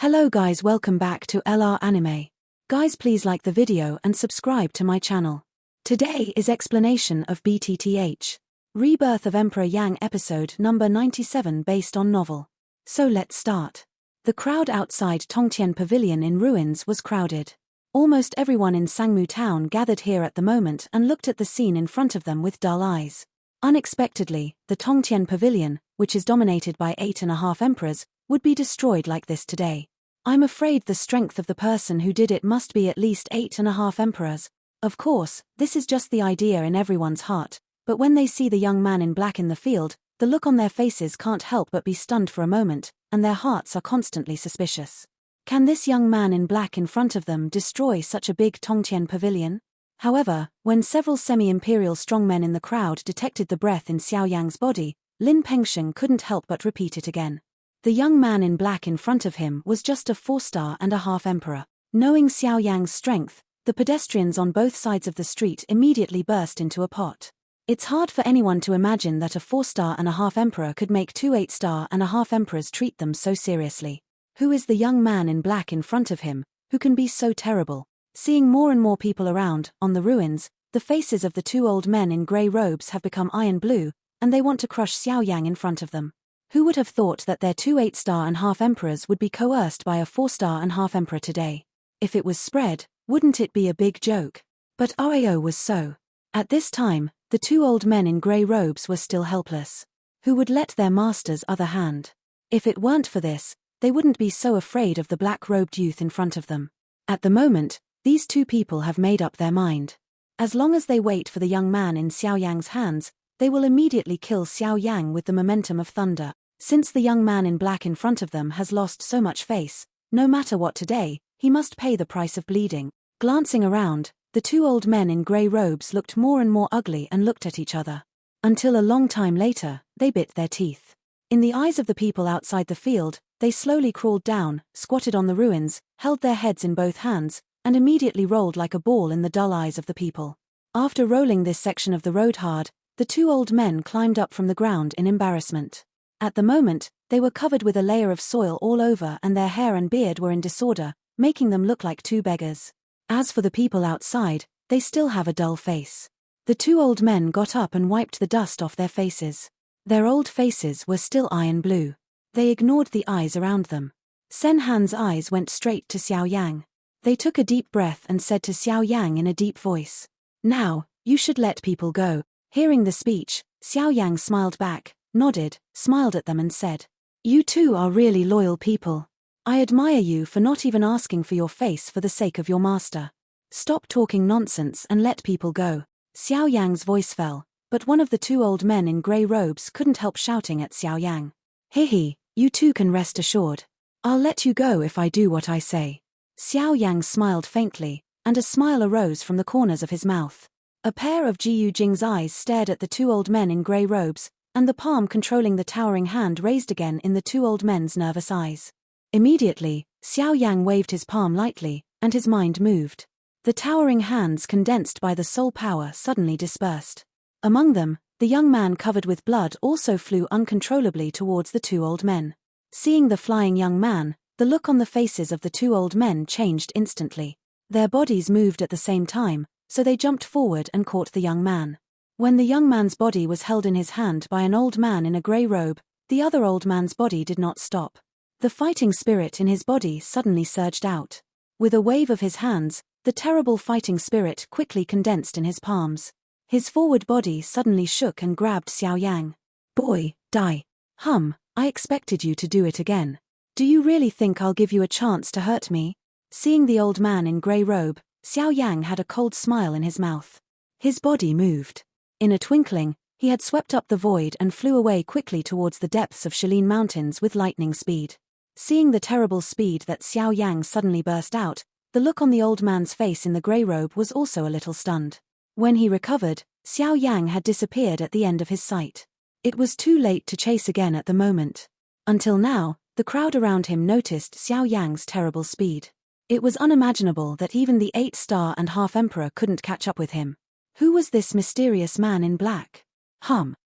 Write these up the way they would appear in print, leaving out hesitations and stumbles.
Hello guys, welcome back to LR Anime. Guys, please like the video and subscribe to my channel. Today is explanation of BTTH Rebirth of Emperor Yang episode number 97 based on novel. So let's start. The crowd outside Tongtian Pavilion in ruins was crowded. Almost everyone in Sangmu town gathered here at the moment and looked at the scene in front of them with dull eyes. Unexpectedly, the Tongtian Pavilion, which is dominated by 8.5 emperors, would be destroyed like this today. I'm afraid the strength of the person who did it must be at least 8.5 emperors. Of course, this is just the idea in everyone's heart, but when they see the young man in black in the field, the look on their faces can't help but be stunned for a moment, and their hearts are constantly suspicious. Can this young man in black in front of them destroy such a big Tongtian Pavilion? However, when several semi-imperial strongmen in the crowd detected the breath in Xiao Yang's body, Lin Pengsheng couldn't help but repeat it again. The young man in black in front of him was just a 4.5-star emperor. Knowing Xiao Yang's strength, the pedestrians on both sides of the street immediately burst into a pot. It's hard for anyone to imagine that a 4.5-star emperor could make two 8.5-star emperors treat them so seriously. Who is the young man in black in front of him, who can be so terrible? Seeing more and more people around, on the ruins, the faces of the two old men in grey robes have become iron blue, and they want to crush Xiao Yang in front of them. Who would have thought that their two 8.5-star emperors would be coerced by a 4.5-star emperor today? If it was spread, wouldn't it be a big joke? But Oeo was so. At this time, the two old men in grey robes were still helpless. Who would let their master's other hand? If it weren't for this, they wouldn't be so afraid of the black-robed youth in front of them. At the moment, these two people have made up their mind. As long as they wait for the young man in Xiao Yang's hands, they will immediately kill Xiao Yang with the momentum of thunder. Since the young man in black in front of them has lost so much face, no matter what today, he must pay the price of bleeding. Glancing around, the two old men in grey robes looked more and more ugly and looked at each other. Until a long time later, they bit their teeth. In the eyes of the people outside the field, they slowly crawled down, squatted on the ruins, held their heads in both hands, and immediately rolled like a ball in the dull eyes of the people. After rolling this section of the road hard, the two old men climbed up from the ground in embarrassment. At the moment, they were covered with a layer of soil all over and their hair and beard were in disorder, making them look like two beggars. As for the people outside, they still have a dull face. The two old men got up and wiped the dust off their faces. Their old faces were still iron blue. They ignored the eyes around them. Sen Han's eyes went straight to Xiao Yang. They took a deep breath and said to Xiao Yang in a deep voice, "Now, you should let people go." Hearing the speech, Xiao Yang smiled back, nodded, smiled at them and said, "You two are really loyal people. I admire you for not even asking for your face for the sake of your master. Stop talking nonsense and let people go." Xiao Yang's voice fell, but one of the two old men in grey robes couldn't help shouting at Xiao Yang. "Hehe, you two can rest assured. I'll let you go if I do what I say." Xiao Yang smiled faintly, and a smile arose from the corners of his mouth. A pair of Jiu Jing's eyes stared at the two old men in grey robes, and the palm controlling the towering hand raised again in the two old men's nervous eyes. Immediately, Xiao Yang waved his palm lightly, and his mind moved. The towering hands condensed by the soul power suddenly dispersed. Among them, the young man covered with blood also flew uncontrollably towards the two old men. Seeing the flying young man, the look on the faces of the two old men changed instantly. Their bodies moved at the same time, so they jumped forward and caught the young man. When the young man's body was held in his hand by an old man in a grey robe, the other old man's body did not stop. The fighting spirit in his body suddenly surged out. With a wave of his hands, the terrible fighting spirit quickly condensed in his palms. His forward body suddenly shook and grabbed Xiao Yang. "Boy, die. I expected you to do it again. Do you really think I'll give you a chance to hurt me?" Seeing the old man in grey robe, Xiao Yang had a cold smile in his mouth. His body moved. In a twinkling, he had swept up the void and flew away quickly towards the depths of Shalin Mountains with lightning speed. Seeing the terrible speed that Xiao Yang suddenly burst out, the look on the old man's face in the grey robe was also a little stunned. When he recovered, Xiao Yang had disappeared at the end of his sight. It was too late to chase again at the moment. Until now, the crowd around him noticed Xiao Yang's terrible speed. It was unimaginable that even the 8.5-star emperor couldn't catch up with him. Who was this mysterious man in black?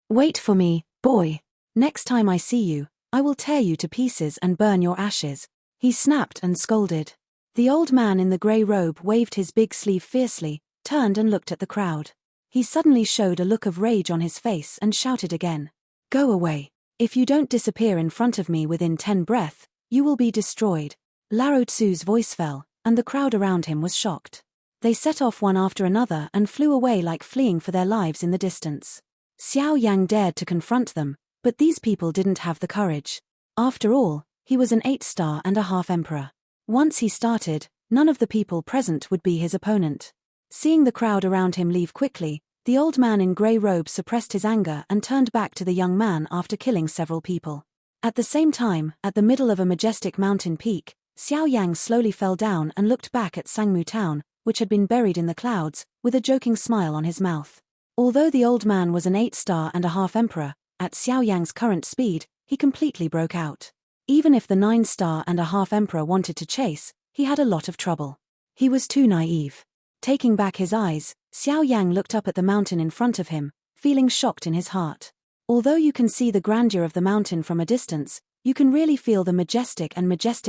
Wait for me, boy. Next time I see you, I will tear you to pieces and burn your ashes. He snapped and scolded. The old man in the grey robe waved his big sleeve fiercely, turned and looked at the crowd. He suddenly showed a look of rage on his face and shouted again. "Go away. If you don't disappear in front of me within 10 breaths, you will be destroyed." Lao Tzu's voice fell, and the crowd around him was shocked. They set off one after another and flew away like fleeing for their lives in the distance. Xiao Yang dared to confront them, but these people didn't have the courage. After all, he was an 8-star-and-a-half emperor. Once he started, none of the people present would be his opponent. Seeing the crowd around him leave quickly, the old man in grey robe suppressed his anger and turned back to the young man after killing several people. At the same time, at the middle of a majestic mountain peak, Xiao Yang slowly fell down and looked back at Sangmu town, which had been buried in the clouds, with a joking smile on his mouth. Although the old man was an 8-star-and-a-half emperor, at Xiao Yang's current speed, he completely broke out. Even if the 9-star-and-a-half emperor wanted to chase, he had a lot of trouble. He was too naive. Taking back his eyes, Xiao Yang looked up at the mountain in front of him, feeling shocked in his heart. Although you can see the grandeur of the mountain from a distance, you can really feel the majestic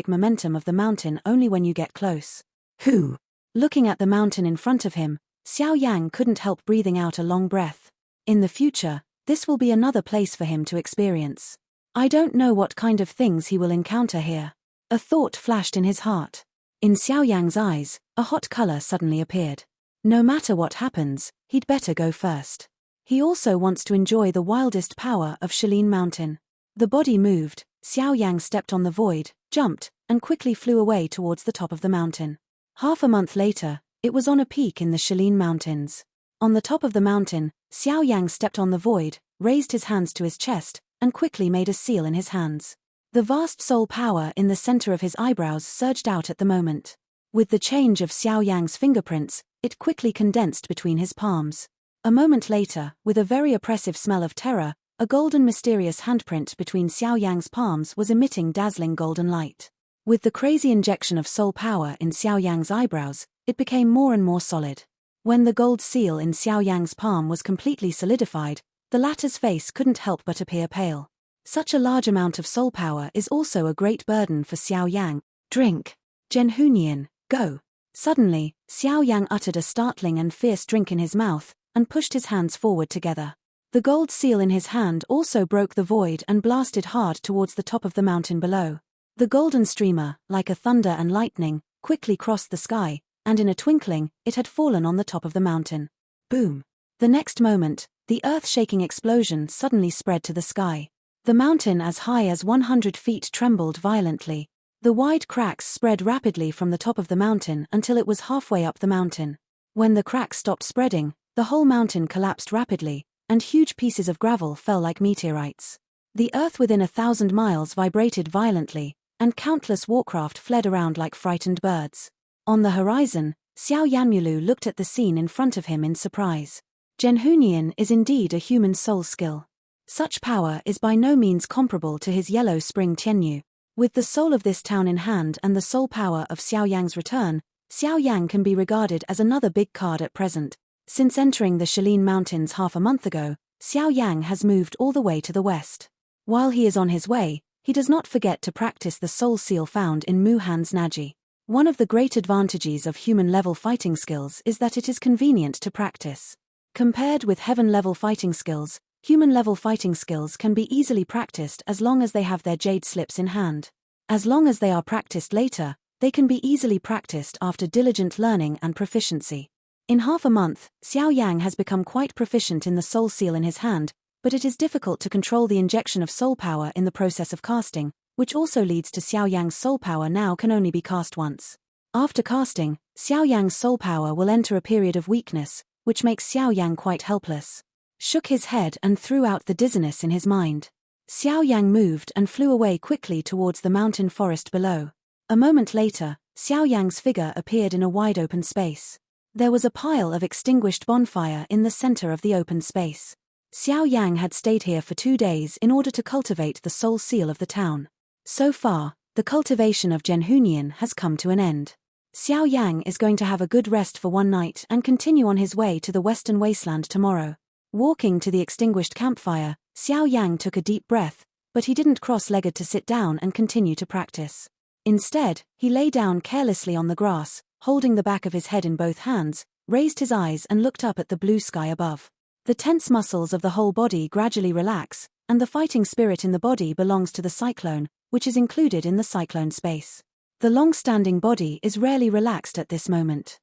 momentum of the mountain only when you get close. Who? Looking at the mountain in front of him, Xiao Yang couldn't help breathing out a long breath. In the future, this will be another place for him to experience. I don't know what kind of things he will encounter here. A thought flashed in his heart. In Xiao Yang's eyes, a hot color suddenly appeared. No matter what happens, he'd better go first. He also wants to enjoy the wildest power of Shaolin Mountain. The body moved, Xiao Yang stepped on the void, jumped, and quickly flew away towards the top of the mountain. Half a month later, it was on a peak in the Shaolin Mountains. On the top of the mountain, Xiao Yang stepped on the void, raised his hands to his chest, and quickly made a seal in his hands. The vast soul power in the center of his eyebrows surged out at the moment. With the change of Xiao Yang's fingerprints, it quickly condensed between his palms. A moment later, with a very oppressive smell of terror, a golden mysterious handprint between Xiao Yang's palms was emitting dazzling golden light. With the crazy injection of soul power in Xiao Yang's eyebrows, it became more and more solid. When the gold seal in Xiao Yang's palm was completely solidified, the latter's face couldn't help but appear pale. Such a large amount of soul power is also a great burden for Xiao Yang. Drink. Genhunian, go. Suddenly, Xiao Yang uttered a startling and fierce drink in his mouth, and pushed his hands forward together. The gold seal in his hand also broke the void and blasted hard towards the top of the mountain below. The golden streamer, like a thunder and lightning, quickly crossed the sky, and in a twinkling, it had fallen on the top of the mountain. Boom! The next moment, the earth-shaking explosion suddenly spread to the sky. The mountain as high as 100 feet trembled violently. The wide cracks spread rapidly from the top of the mountain until it was halfway up the mountain. When the cracks stopped spreading, the whole mountain collapsed rapidly, and huge pieces of gravel fell like meteorites. The earth within 1,000 miles vibrated violently, and countless warcraft fled around like frightened birds. On the horizon, Xiao Yanmulu looked at the scene in front of him in surprise. Genhunian is indeed a human soul skill. Such power is by no means comparable to his yellow spring Tianyu. With the soul of this town in hand and the soul power of Xiao Yang's return, Xiao Yang can be regarded as another big card at present. Since entering the Shaolin Mountains half a month ago, Xiao Yang has moved all the way to the west. While he is on his way, he does not forget to practice the soul seal found in Muhan's Naji. One of the great advantages of human-level fighting skills is that it is convenient to practice. Compared with heaven-level fighting skills, human-level fighting skills can be easily practiced as long as they have their jade slips in hand. As long as they are practiced later, they can be easily practiced after diligent learning and proficiency. In half a month, Xiao Yang has become quite proficient in the soul seal in his hand, but it is difficult to control the injection of soul power in the process of casting, which also leads to Xiao Yang's soul power now can only be cast once. After casting, Xiao Yang's soul power will enter a period of weakness, which makes Xiao Yang quite helpless. Shook his head and threw out the dizziness in his mind. Xiao Yang moved and flew away quickly towards the mountain forest below. A moment later, Xiao Yang's figure appeared in a wide open space. There was a pile of extinguished bonfire in the center of the open space. Xiao Yang had stayed here for 2 days in order to cultivate the soul seal of the town. So far, the cultivation of Genhunian has come to an end. Xiao Yang is going to have a good rest for one night and continue on his way to the western wasteland tomorrow. Walking to the extinguished campfire, Xiao Yang took a deep breath, but he didn't cross-legged to sit down and continue to practice. Instead, he lay down carelessly on the grass, holding the back of his head in both hands, raised his eyes and looked up at the blue sky above. The tense muscles of the whole body gradually relax, and the fighting spirit in the body belongs to the cyclone, which is included in the cyclone space. The long-standing body is rarely relaxed at this moment.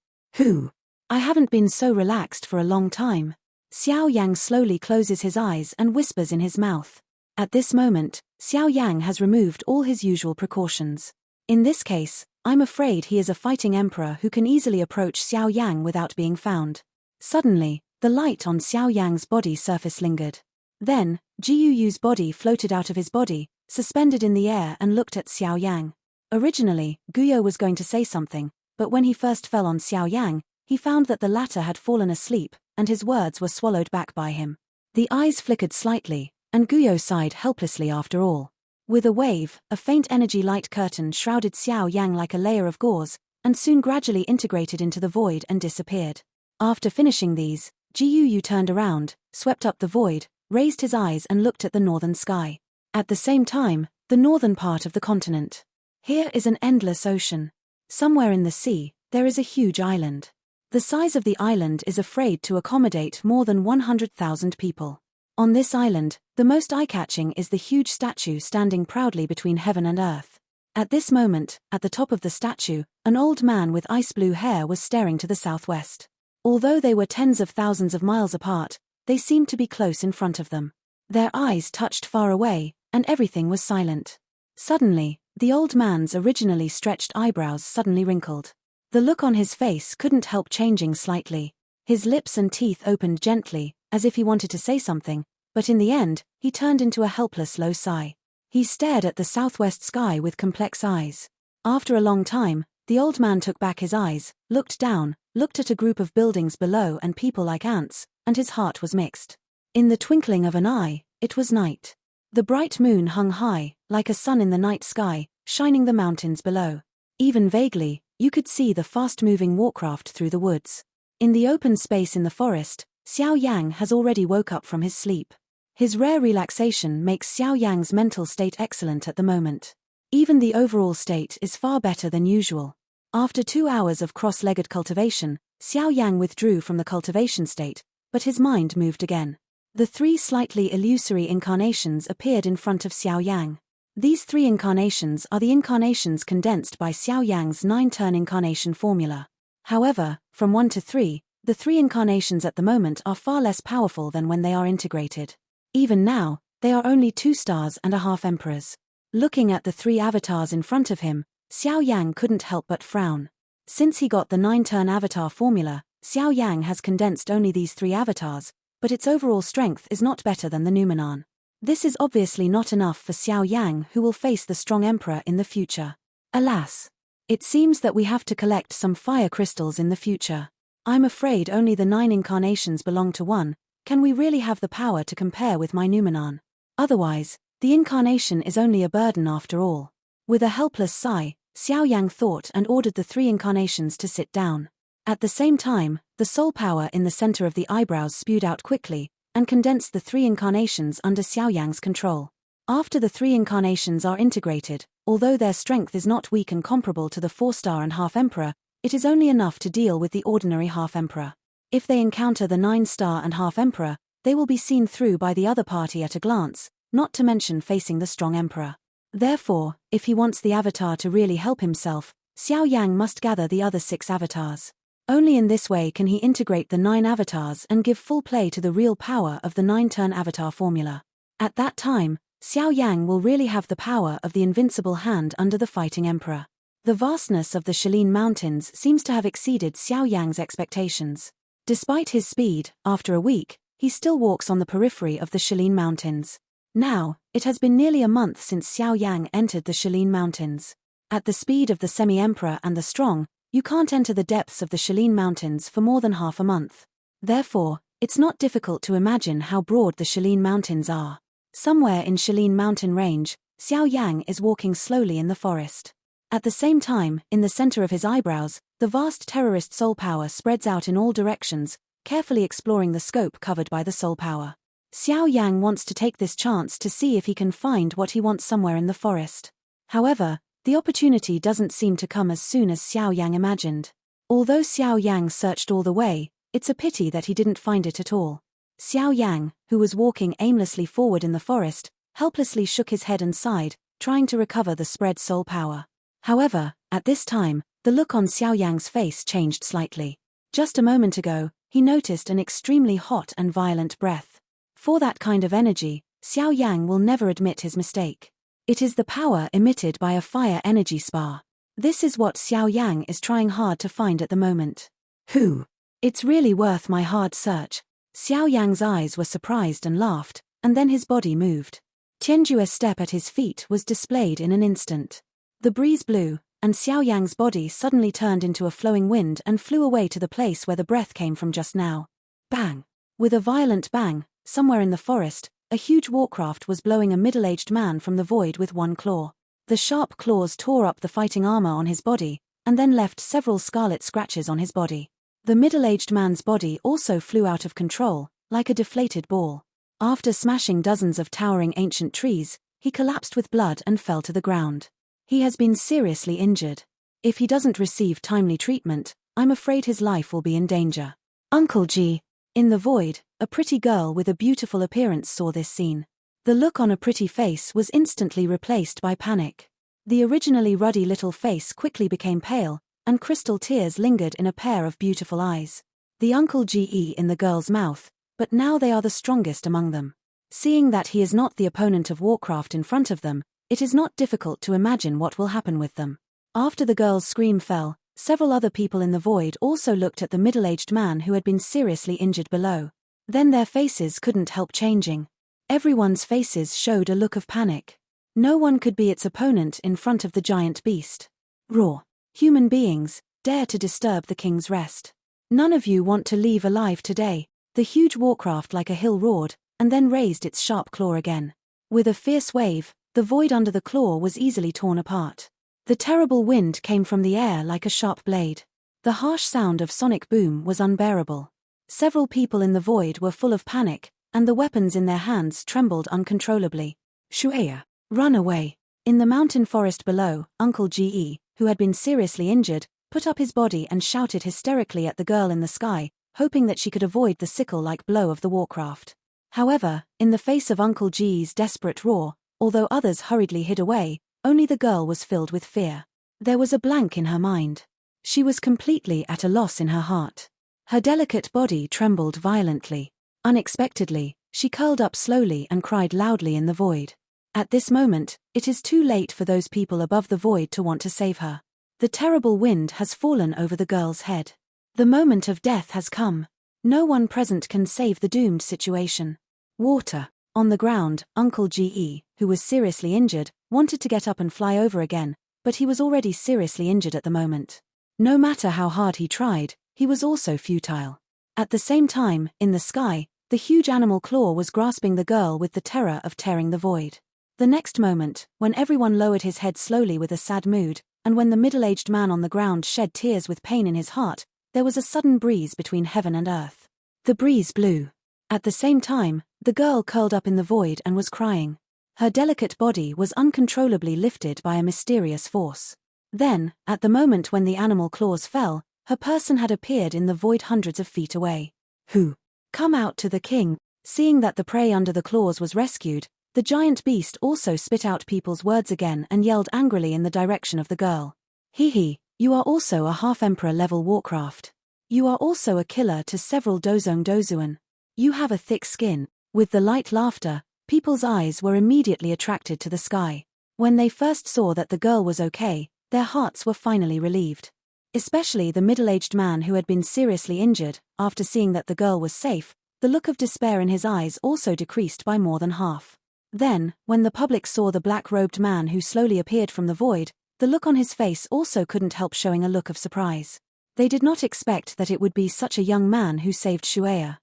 I haven't been so relaxed for a long time. Xiao Yang slowly closes his eyes and whispers in his mouth. At this moment, Xiao Yang has removed all his usual precautions. In this case, I'm afraid he is a fighting emperor who can easily approach Xiao Yang without being found. Suddenly, the light on Xiao Yang's body surface lingered. Then, Jiuyu's body floated out of his body, suspended in the air and looked at Xiao Yang. Originally, Guyo was going to say something, but when he first fell on Xiao Yang, he found that the latter had fallen asleep, and his words were swallowed back by him. The eyes flickered slightly, and Guyo sighed helplessly after all. With a wave, a faint energy light curtain shrouded Xiao Yang like a layer of gauze, and soon gradually integrated into the void and disappeared. After finishing these, Jiuyu turned around, swept up the void, raised his eyes and looked at the northern sky. At the same time, the northern part of the continent. Here is an endless ocean. Somewhere in the sea, there is a huge island. The size of the island is afraid to accommodate more than 100,000 people. On this island, the most eye-catching is the huge statue standing proudly between heaven and earth. At this moment, at the top of the statue, an old man with ice-blue hair was staring to the southwest. Although they were tens of thousands of miles apart, they seemed to be close in front of them. Their eyes touched far away, and everything was silent. Suddenly, the old man's originally stretched eyebrows suddenly wrinkled. The look on his face couldn't help changing slightly. His lips and teeth opened gently, as if he wanted to say something, but in the end, he turned into a helpless low sigh. He stared at the southwest sky with complex eyes. After a long time, the old man took back his eyes, looked down, looked at a group of buildings below and people like ants, and his heart was mixed. In the twinkling of an eye, it was night. The bright moon hung high, like a sun in the night sky, shining the mountains below. Even vaguely, you could see the fast-moving warcraft through the woods. In the open space in the forest, Xiao Yang has already woke up from his sleep. His rare relaxation makes Xiao Yang's mental state excellent at the moment. Even the overall state is far better than usual. After 2 hours of cross-legged cultivation, Xiao Yang withdrew from the cultivation state, but his mind moved again. The 3 slightly illusory incarnations appeared in front of Xiao Yang. These 3 incarnations are the incarnations condensed by Xiao Yang's 9-turn incarnation formula. However, from 1 to 3, the 3 incarnations at the moment are far less powerful than when they are integrated. Even now, they are only 2 stars and a half emperors. Looking at the 3 avatars in front of him, Xiao Yang couldn't help but frown. Since he got the 9-turn avatar formula, Xiao Yang has condensed only these 3 avatars, but its overall strength is not better than the Numenon. This is obviously not enough for Xiao Yang, who will face the strong emperor in the future. Alas! It seems that we have to collect some fire crystals in the future. I'm afraid only the 9 incarnations belong to one. Can we really have the power to compare with my Numenon? Otherwise, the incarnation is only a burden after all. With a helpless sigh, Xiao Yang thought and ordered the 3 incarnations to sit down. At the same time, the soul power in the center of the eyebrows spewed out quickly, and condensed the 3 incarnations under Xiao Yang's control. After the 3 incarnations are integrated, although their strength is not weak and comparable to the 4-star and half emperor, it is only enough to deal with the ordinary half emperor. If they encounter the 9-star and half emperor, they will be seen through by the other party at a glance, not to mention facing the strong emperor. Therefore, if he wants the avatar to really help himself, Xiao Yang must gather the other 6 avatars. Only in this way can he integrate the 9 avatars and give full play to the real power of the 9-turn avatar formula. At that time, Xiao Yang will really have the power of the invincible hand under the fighting emperor. The vastness of the Shaolin Mountains seems to have exceeded Xiao Yang's expectations. Despite his speed, after a week, he still walks on the periphery of the Shaolin Mountains. Now, it has been nearly a month since Xiao Yang entered the Shaolin Mountains. At the speed of the semi-emperor and the strong, you can't enter the depths of the Shaolin Mountains for more than half a month. Therefore, it's not difficult to imagine how broad the Shaolin Mountains are. Somewhere in Shaolin Mountain Range, Xiao Yang is walking slowly in the forest. At the same time, in the center of his eyebrows, the vast terrorist soul power spreads out in all directions, carefully exploring the scope covered by the soul power. Xiao Yang wants to take this chance to see if he can find what he wants somewhere in the forest. However, The opportunity doesn't seem to come as soon as Xiao Yang imagined. Although Xiao Yang searched all the way, it's a pity that he didn't find it at all. Xiao Yang, who was walking aimlessly forward in the forest, helplessly shook his head and sighed, trying to recover the spread soul power. However, at this time, the look on Xiao Yang's face changed slightly. Just a moment ago, he noticed an extremely hot and violent breath. For that kind of energy, Xiao Yang will never admit his mistake. It is the power emitted by a fire energy spa. This is what Xiao Yang is trying hard to find at the moment. Who? It's really worth my hard search. Xiao Yang's eyes were surprised and laughed, and then his body moved. Tianjue's step at his feet was displayed in an instant. The breeze blew, and Xiao Yang's body suddenly turned into a flowing wind and flew away to the place where the breath came from just now. Bang! With a violent bang, somewhere in the forest, a huge warcraft was blowing a middle-aged man from the void with one claw. The sharp claws tore up the fighting armor on his body, and then left several scarlet scratches on his body. The middle-aged man's body also flew out of control, like a deflated ball. After smashing dozens of towering ancient trees, he collapsed with blood and fell to the ground. He has been seriously injured. If he doesn't receive timely treatment, I'm afraid his life will be in danger. Uncle G. In the void, a pretty girl with a beautiful appearance saw this scene. The look on a pretty face was instantly replaced by panic. The originally ruddy little face quickly became pale, and crystal tears lingered in a pair of beautiful eyes. The Uncle Ge in the girl's mouth, but now they are the strongest among them. Seeing that he is not the opponent of Warcraft in front of them, it is not difficult to imagine what will happen with them. After the girl's scream fell, several other people in the void also looked at the middle-aged man who had been seriously injured below. Then their faces couldn't help changing. Everyone's faces showed a look of panic. No one could be its opponent in front of the giant beast. Roar! Human beings, dare to disturb the king's rest. None of you want to leave alive today. The huge warcraft like a hill roared, and then raised its sharp claw again. With a fierce wave, the void under the claw was easily torn apart. The terrible wind came from the air like a sharp blade. The harsh sound of sonic boom was unbearable. Several people in the void were full of panic, and the weapons in their hands trembled uncontrollably. Shueya, run away. In the mountain forest below, Uncle Ge, who had been seriously injured, put up his body and shouted hysterically at the girl in the sky, hoping that she could avoid the sickle-like blow of the warcraft. However, in the face of Uncle Ge's desperate roar, although others hurriedly hid away, only the girl was filled with fear. There was a blank in her mind. She was completely at a loss in her heart. Her delicate body trembled violently. Unexpectedly, she curled up slowly and cried loudly in the void. At this moment, it is too late for those people above the void to want to save her. The terrible wind has fallen over the girl's head. The moment of death has come. No one present can save the doomed situation. Water. On the ground, Uncle Ge, who was seriously injured, wanted to get up and fly over again, but he was already seriously injured at the moment. No matter how hard he tried, he was also futile. At the same time, in the sky, the huge animal claw was grasping the girl with the terror of tearing the void. The next moment, when everyone lowered his head slowly with a sad mood, and when the middle-aged man on the ground shed tears with pain in his heart, there was a sudden breeze between heaven and earth. The breeze blew. At the same time, the girl curled up in the void and was crying. Her delicate body was uncontrollably lifted by a mysterious force. Then, at the moment when the animal claws fell, her person had appeared in the void hundreds of feet away. Who? Come out to the king. Seeing that the prey under the claws was rescued, the giant beast also spit out people's words again and yelled angrily in the direction of the girl. He, you are also a half-emperor level warcraft. You are also a killer to several dozuan. You have a thick skin. With the light laughter, people's eyes were immediately attracted to the sky. When they first saw that the girl was okay, their hearts were finally relieved. Especially the middle-aged man who had been seriously injured. After seeing that the girl was safe, the look of despair in his eyes also decreased by more than half. Then, when the public saw the black-robed man who slowly appeared from the void, the look on his face also couldn't help showing a look of surprise. They did not expect that it would be such a young man who saved Shueya.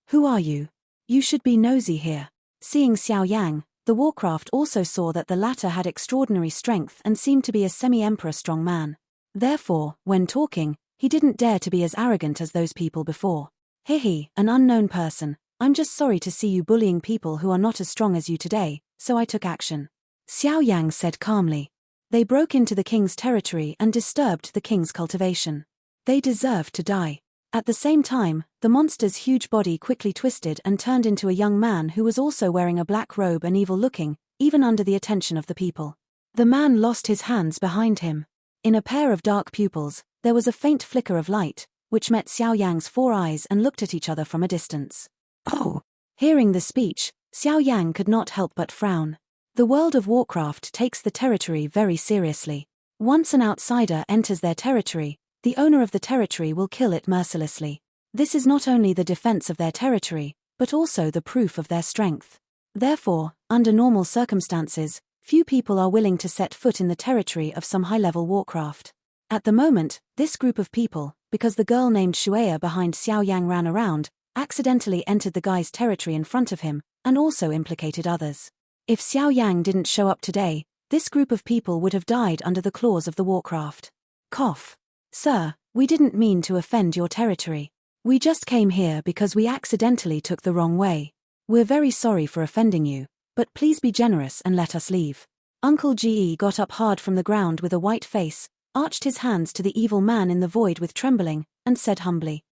Who are you? You should be nosy here. Seeing Xiao Yang, the warcraft also saw that the latter had extraordinary strength and seemed to be a semi-emperor strong man. Therefore, when talking, he didn't dare to be as arrogant as those people before. An unknown person, I'm just sorry to see you bullying people who are not as strong as you today, so I took action. Xiao Yang said calmly. They broke into the king's territory and disturbed the king's cultivation. They deserved to die. At the same time, the monster's huge body quickly twisted and turned into a young man who was also wearing a black robe and evil-looking, even under the attention of the people. The man lost his hands behind him. In a pair of dark pupils, there was a faint flicker of light, which met Xiao Yang's 4 eyes and looked at each other from a distance. Oh! Hearing the speech, Xiao Yang could not help but frown. The world of Warcraft takes the territory very seriously. Once an outsider enters their territory, the owner of the territory will kill it mercilessly. This is not only the defense of their territory, but also the proof of their strength. Therefore, under normal circumstances, few people are willing to set foot in the territory of some high-level Warcraft. At the moment, this group of people, because the girl named Shueya behind Xiao Yang ran around, accidentally entered the guy's territory in front of him, and also implicated others. If Xiao Yang didn't show up today, this group of people would have died under the claws of the Warcraft. Cough. Sir, we didn't mean to offend your territory. We just came here because we accidentally took the wrong way. We're very sorry for offending you, but please be generous and let us leave. Uncle Ge got up hard from the ground with a white face, arched his hands to the evil man in the void with trembling, and said humbly,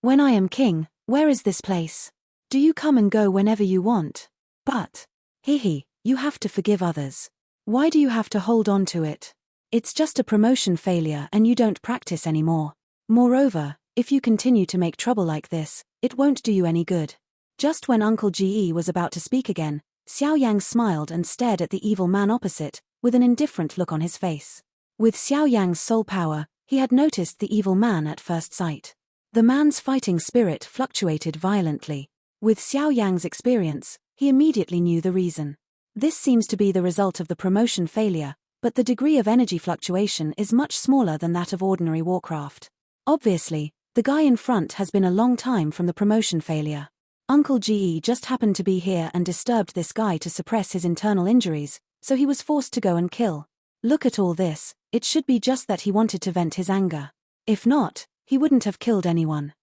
When I am king, where is this place? Do you come and go whenever you want? But, you have to forgive others. Why do you have to hold on to it? It's just a promotion failure and you don't practice anymore. Moreover, if you continue to make trouble like this, it won't do you any good. Just when Uncle Ge was about to speak again, Xiao Yang smiled and stared at the evil man opposite, with an indifferent look on his face. With Xiao Yang's soul power, he had noticed the evil man at first sight. The man's fighting spirit fluctuated violently. With Xiao Yang's experience, he immediately knew the reason. This seems to be the result of the promotion failure, but the degree of energy fluctuation is much smaller than that of ordinary Warcraft. Obviously, the guy in front has been a long time from the promotion failure. Uncle Ge just happened to be here and disturbed this guy to suppress his internal injuries, so he was forced to go and kill. Look at all this, it should be just that he wanted to vent his anger. If not, he wouldn't have killed anyone.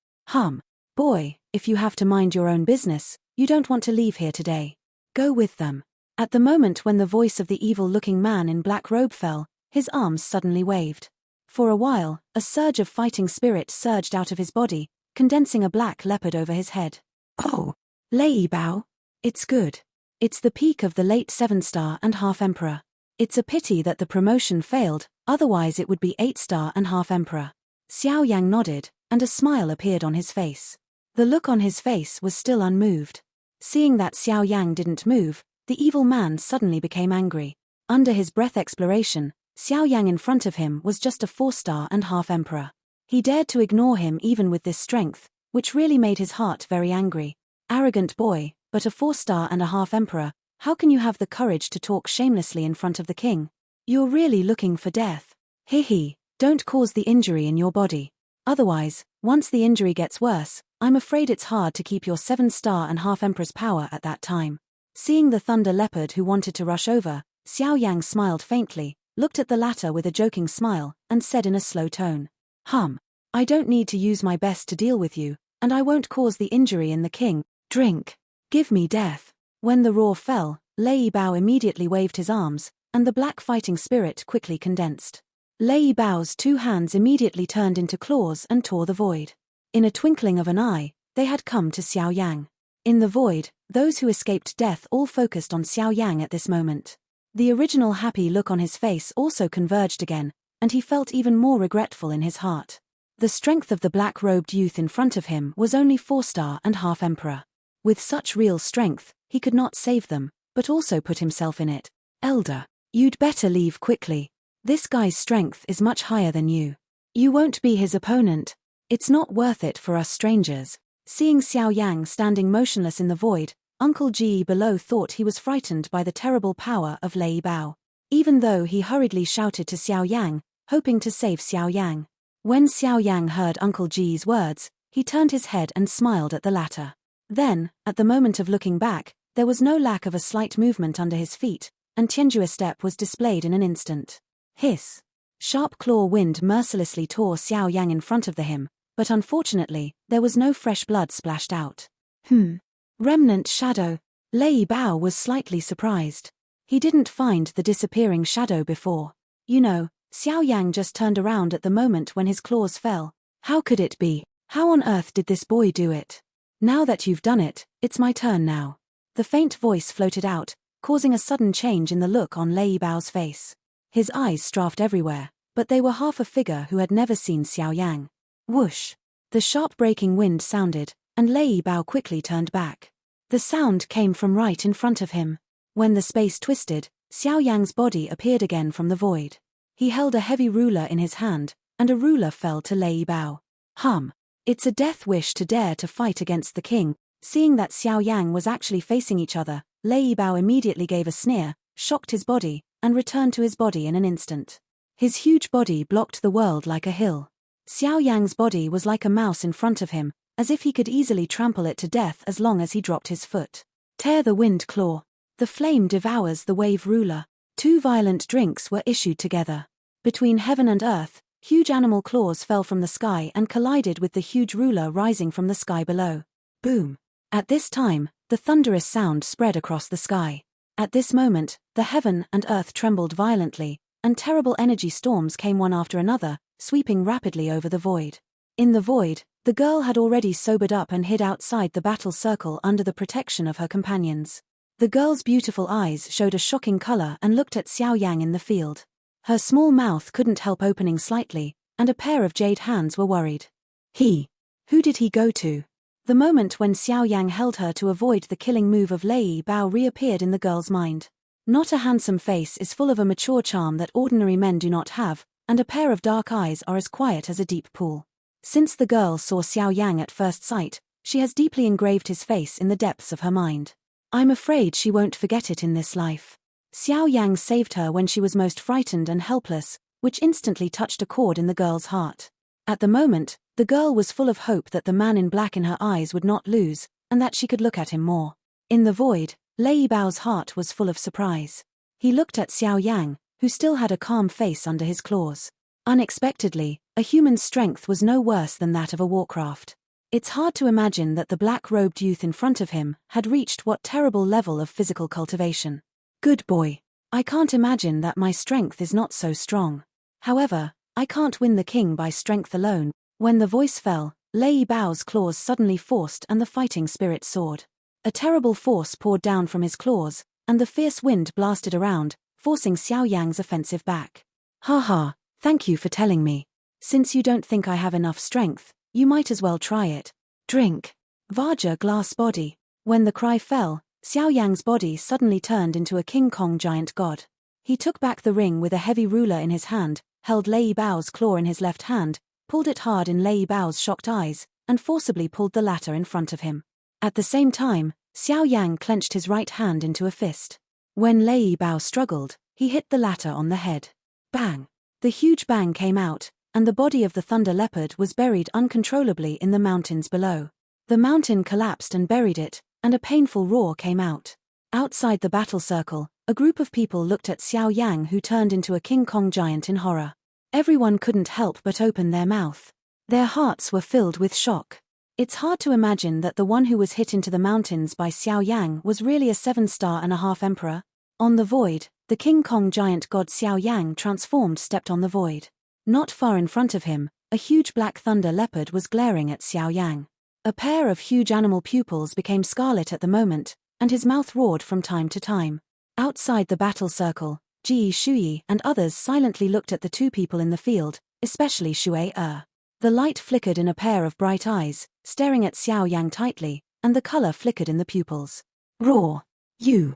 Boy, if you have to mind your own business, you don't want to leave here today. Go with them. At the moment when the voice of the evil-looking man in black robe fell, his arms suddenly waved. For a while, a surge of fighting spirit surged out of his body, condensing a black leopard over his head. Oh, Lei Bao. It's good. It's the peak of the late 7-star and half Emperor. It's a pity that the promotion failed, otherwise it would be 8-star and half Emperor. Xiao Yang nodded, and a smile appeared on his face. The look on his face was still unmoved. Seeing that Xiao Yang didn't move, the evil man suddenly became angry. Under his breath exploration, Xiao Yang in front of him was just a 4-star and half Emperor. He dared to ignore him even with this strength, which really made his heart very angry. Arrogant boy, but a 4-star and a half Emperor, how can you have the courage to talk shamelessly in front of the king? You're really looking for death. Don't cause the injury in your body. Otherwise, once the injury gets worse, I'm afraid it's hard to keep your 7-star and half Emperor's power at that time. Seeing the thunder leopard who wanted to rush over, Xiao Yang smiled faintly, looked at the latter with a joking smile, and said in a slow tone, I don't need to use my best to deal with you, and I won't cause the injury in the king. Drink. Give me death. When the roar fell, Lei Bao immediately waved his arms, and the black fighting spirit quickly condensed. Lei Bao's 2 hands immediately turned into claws and tore the void. In a twinkling of an eye, they had come to Xiao Yang. In the void, those who escaped death all focused on Xiao Yang at this moment. The original happy look on his face also converged again, and he felt even more regretful in his heart. The strength of the black-robed youth in front of him was only 4-star and half Emperor. With such real strength, he could not save them, but also put himself in it. Elder, you'd better leave quickly. This guy's strength is much higher than you. You won't be his opponent. It's not worth it for us strangers. Seeing Xiao Yang standing motionless in the void, Uncle Ge below thought he was frightened by the terrible power of Lei Bao. Even though he hurriedly shouted to Xiao Yang, hoping to save Xiao Yang. When Xiao Yang heard Uncle Ge's words, he turned his head and smiled at the latter. Then, at the moment of looking back, there was no lack of a slight movement under his feet, and Tianju's step was displayed in an instant. Hiss! Sharp claw wind mercilessly tore Xiao Yang in front of him, but unfortunately, there was no fresh blood splashed out. Remnant shadow. Lei Bao was slightly surprised. He didn't find the disappearing shadow before. You know, Xiao Yang just turned around at the moment when his claws fell. How could it be? How on earth did this boy do it? Now that you've done it, it's my turn now. The faint voice floated out, causing a sudden change in the look on Lei Bao's face. His eyes strafed everywhere, but they were half a figure who had never seen Xiao Yang. Whoosh! The sharp breaking wind sounded, and Lei Bao quickly turned back. The sound came from right in front of him. When the space twisted, Xiao Yang's body appeared again from the void. He held a heavy ruler in his hand, and a ruler fell to Lei Bao. It's a death wish to dare to fight against the king. Seeing that Xiao Yang was actually facing each other, Lei Bao immediately gave a sneer, shocked his body, and returned to his body in an instant. His huge body blocked the world like a hill. Xiao Yang's body was like a mouse in front of him, as if he could easily trample it to death as long as he dropped his foot. Tear the wind claw. The flame devours the wave ruler. Two violent drinks were issued together. Between heaven and earth, huge animal claws fell from the sky and collided with the huge ruler rising from the sky below. Boom! At this time, the thunderous sound spread across the sky. At this moment, the heaven and earth trembled violently, and terrible energy storms came one after another, sweeping rapidly over the void. In the void, the girl had already sobered up and hid outside the battle circle under the protection of her companions. The girl's beautiful eyes showed a shocking color and looked at Xiao Yang in the field. Her small mouth couldn't help opening slightly, and a pair of jade hands were worried. Who did he go to? The moment when Xiao Yang held her to avoid the killing move of Lei Bao reappeared in the girl's mind. Not a handsome face is full of a mature charm that ordinary men do not have, and a pair of dark eyes are as quiet as a deep pool. Since the girl saw Xiao Yang at first sight, she has deeply engraved his face in the depths of her mind. I'm afraid she won't forget it in this life. Xiao Yang saved her when she was most frightened and helpless, which instantly touched a chord in the girl's heart. At the moment, the girl was full of hope that the man in black in her eyes would not lose, and that she could look at him more. In the void, Lei Bao's heart was full of surprise. He looked at Xiao Yang, who still had a calm face under his claws. Unexpectedly, a human's strength was no worse than that of a warcraft. It's hard to imagine that the black-robed youth in front of him had reached what terrible level of physical cultivation. Good boy. I can't imagine that my strength is not so strong. However, I can't win the king by strength alone. When the voice fell, Lei Bao's claws suddenly forced and the fighting spirit soared. A terrible force poured down from his claws, and the fierce wind blasted around, forcing Xiao Yang's offensive back. Thank you for telling me. Since you don't think I have enough strength, you might as well try it. Drink. Vajra glass body. When the cry fell, Xiao Yang's body suddenly turned into a King Kong giant god. He took back the ring with a heavy ruler in his hand, held Lei Bao's claw in his left hand, pulled it hard in Lei Bao's shocked eyes, and forcibly pulled the latter in front of him. At the same time, Xiao Yang clenched his right hand into a fist. When Lei Bao struggled, he hit the latter on the head. Bang! The huge bang came out, and the body of the thunder leopard was buried uncontrollably in the mountains below. The mountain collapsed and buried it, and a painful roar came out. Outside the battle circle, a group of people looked at Xiao Yang, who turned into a King Kong giant, in horror. Everyone couldn't help but open their mouth. Their hearts were filled with shock. It's hard to imagine that the one who was hit into the mountains by Xiao Yang was really a 7-star-and-a-half emperor. On the void, the King Kong giant god Xiao Yang transformed stepped on the void. Not far in front of him, a huge black thunder leopard was glaring at Xiao Yang. A pair of huge animal pupils became scarlet at the moment, and his mouth roared from time to time. Outside the battle circle, Ji Shuyi and others silently looked at the two people in the field, especially Shui. The light flickered in a pair of bright eyes, staring at Xiao Yang tightly, and the color flickered in the pupils. Roar! You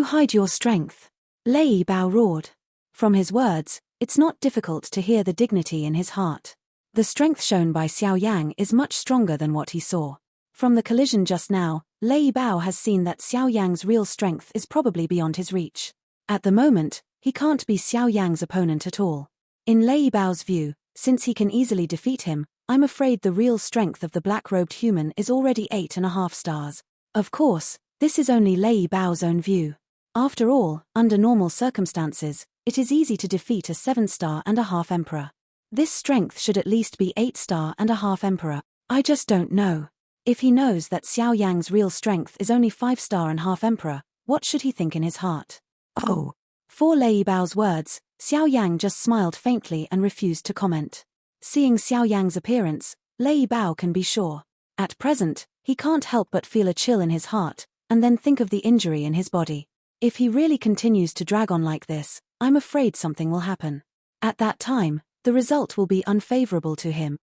hide your strength. Lei Bao roared. From his words, it's not difficult to hear the dignity in his heart. The strength shown by Xiao Yang is much stronger than what he saw. From the collision just now, Lei Bao has seen that Xiao Yang's real strength is probably beyond his reach. At the moment, he can't be Xiao Yang's opponent at all. In Lei Bao's view, since he can easily defeat him, I'm afraid the real strength of the black-robed human is already 8.5 stars. Of course, this is only Lei Bao's own view. After all, under normal circumstances, it is easy to defeat a 7-star-and-a-half emperor. This strength should at least be 8-star-and-a-half emperor. I just don't know. If he knows that Xiao Yang's real strength is only 5-star-and-a-half emperor, what should he think in his heart? Oh. For Lei Bao's words, Xiao Yang just smiled faintly and refused to comment. Seeing Xiao Yang's appearance, Lei Bao can be sure. At present, he can't help but feel a chill in his heart, and then think of the injury in his body. If he really continues to drag on like this, I'm afraid something will happen. At that time, the result will be unfavorable to him.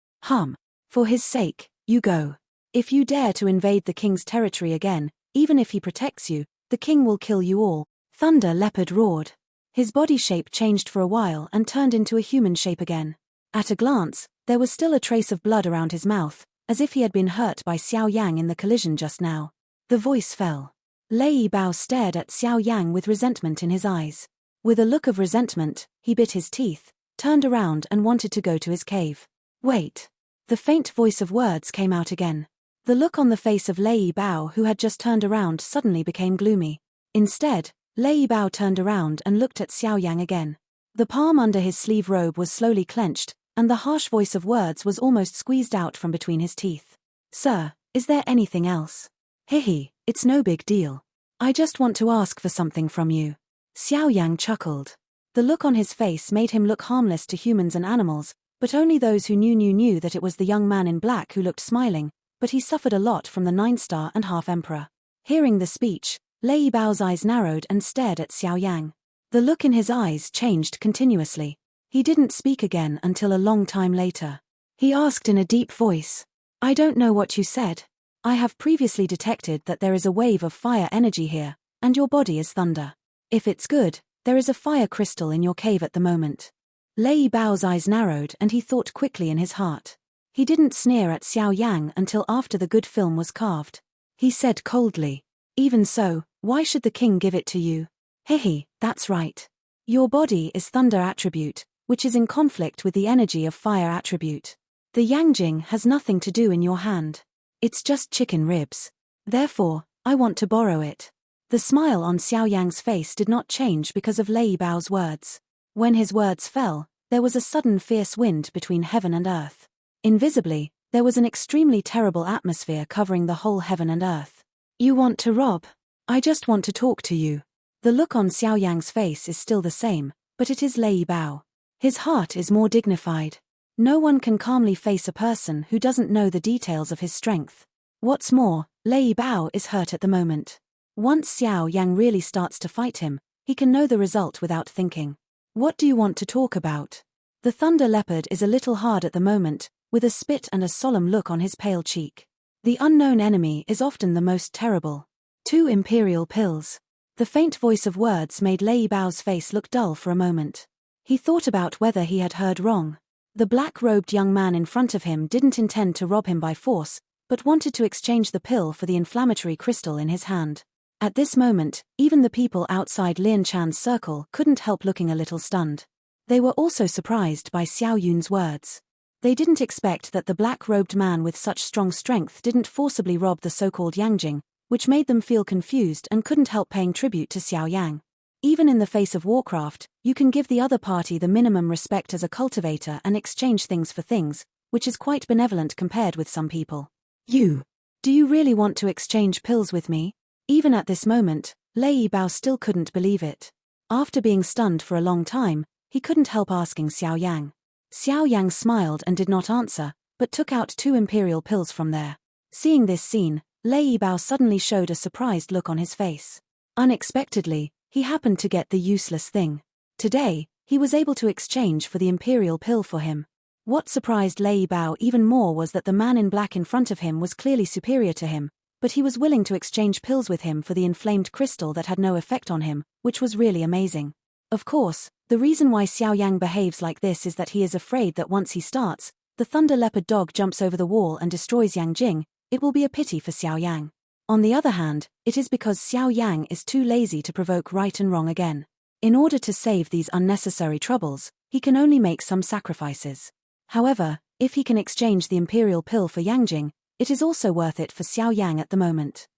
For his sake, you go. If you dare to invade the king's territory again, even if he protects you, the king will kill you all. Thunder Leopard roared. His body shape changed for a while and turned into a human shape again. At a glance, there was still a trace of blood around his mouth, as if he had been hurt by Xiao Yang in the collision just now. The voice fell. Lei Bao stared at Xiao Yang with resentment in his eyes. With a look of resentment, he bit his teeth, turned around and wanted to go to his cave. Wait. The faint voice of words came out again. The look on the face of Lei Bao, who had just turned around, suddenly became gloomy. Instead, Lei Bao turned around and looked at Xiao Yang again. The palm under his sleeve robe was slowly clenched, and the harsh voice of words was almost squeezed out from between his teeth. Sir, is there anything else? Hihi, it's no big deal. I just want to ask for something from you. Xiao Yang chuckled. The look on his face made him look harmless to humans and animals, but only those who knew that it was the young man in black who looked smiling, but he suffered a lot from the 9-star and half-emperor. Hearing the speech, Lei Bao's eyes narrowed and stared at Xiao Yang. The look in his eyes changed continuously. He didn't speak again until a long time later. He asked in a deep voice, I don't know what you said. I have previously detected that there is a wave of fire energy here, and your body is thunder. If it's good, there is a fire crystal in your cave at the moment. Lei Bao's eyes narrowed and he thought quickly in his heart. He didn't sneer at Xiao Yang until after the good film was carved. He said coldly, even so, why should the king give it to you? Hehe, that's right. Your body is thunder attribute, which is in conflict with the energy of fire attribute. The Yangjing has nothing to do in your hand. It's just chicken ribs. Therefore, I want to borrow it. The smile on Xiao Yang's face did not change because of Lei Bao's words. When his words fell, there was a sudden fierce wind between heaven and earth. Invisibly, there was an extremely terrible atmosphere covering the whole heaven and earth. You want to rob? I just want to talk to you. The look on Xiao Yang's face is still the same, but it is Lei Bao. His heart is more dignified. No one can calmly face a person who doesn't know the details of his strength. What's more, Lei Bao is hurt at the moment. Once Xiao Yang really starts to fight him, he can know the result without thinking. What do you want to talk about? The Thunder Leopard is a little hard at the moment, with a spit and a solemn look on his pale cheek. The unknown enemy is often the most terrible. 2 imperial pills. The faint voice of words made Lei Bao's face look dull for a moment. He thought about whether he had heard wrong. The black-robed young man in front of him didn't intend to rob him by force, but wanted to exchange the pill for the inflammatory crystal in his hand. At this moment, even the people outside Lian Chan's circle couldn't help looking a little stunned. They were also surprised by Xiao Yun's words. They didn't expect that the black-robed man with such strong strength didn't forcibly rob the so-called Yangjing, which made them feel confused and couldn't help paying tribute to Xiao Yang. Even in the face of warcraft, you can give the other party the minimum respect as a cultivator and exchange things for things, which is quite benevolent compared with some people. Do you really want to exchange pills with me? Even at this moment, Lei Bao still couldn't believe it. After being stunned for a long time, he couldn't help asking Xiao Yang. Xiao Yang smiled and did not answer, but took out 2 imperial pills from there. Seeing this scene, Lei Bao suddenly showed a surprised look on his face. Unexpectedly, he happened to get the useless thing. Today, he was able to exchange for the imperial pill for him. What surprised Lei Bao even more was that the man in black in front of him was clearly superior to him, but he was willing to exchange pills with him for the inflamed crystal that had no effect on him, which was really amazing. Of course, the reason why Xiao Yang behaves like this is that he is afraid that once he starts, the Thunder Leopard dog jumps over the wall and destroys Yang Jing. It will be a pity for Xiao Yang. On the other hand, it is because Xiao Yang is too lazy to provoke right and wrong again. In order to save these unnecessary troubles, he can only make some sacrifices. However, if he can exchange the imperial pill for Yangjing, it is also worth it for Xiao Yang at the moment.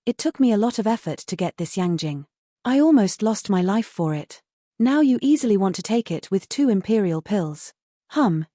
It took me a lot of effort to get this Yangjing. I almost lost my life for it. Now you easily want to take it with 2 imperial pills.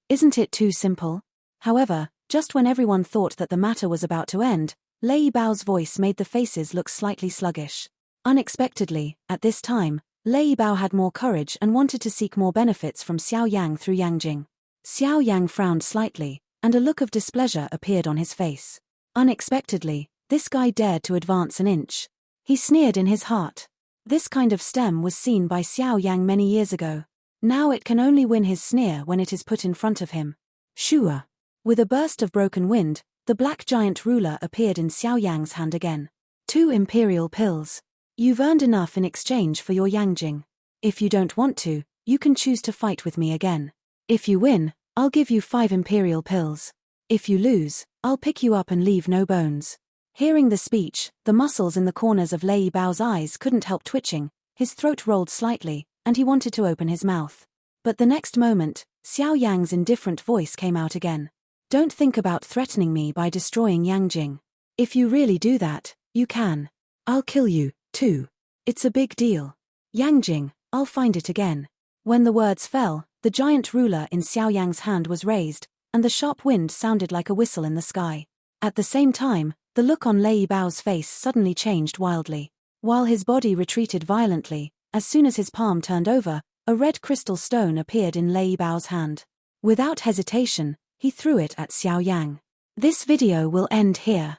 Isn't it too simple? However, just when everyone thought that the matter was about to end, Lei Bao's voice made the faces look slightly sluggish. Unexpectedly, at this time, Lei Bao had more courage and wanted to seek more benefits from Xiao Yang through Yangjing. Xiao Yang frowned slightly, and a look of displeasure appeared on his face. Unexpectedly, this guy dared to advance an inch. He sneered in his heart. This kind of stem was seen by Xiao Yang many years ago. Now it can only win his sneer when it is put in front of him. Shua. With a burst of broken wind, the black giant ruler appeared in Xiao Yang's hand again. 2 imperial pills. You've earned enough in exchange for your Yangjing. If you don't want to, you can choose to fight with me again. If you win, I'll give you 5 imperial pills. If you lose, I'll pick you up and leave no bones. Hearing the speech, the muscles in the corners of Lei Bao's eyes couldn't help twitching, his throat rolled slightly, and he wanted to open his mouth. But the next moment, Xiao Yang's indifferent voice came out again. Don't think about threatening me by destroying Yangjing. If you really do that, you can. I'll kill you, too. It's a big deal. Yangjing, I'll find it again. When the words fell, the giant ruler in Xiao Yang's hand was raised, and the sharp wind sounded like a whistle in the sky. At the same time, the look on Lei Bao's face suddenly changed wildly. While his body retreated violently, as soon as his palm turned over, a red crystal stone appeared in Lei Bao's hand. Without hesitation, he threw it at Xiao Yang. This video will end here.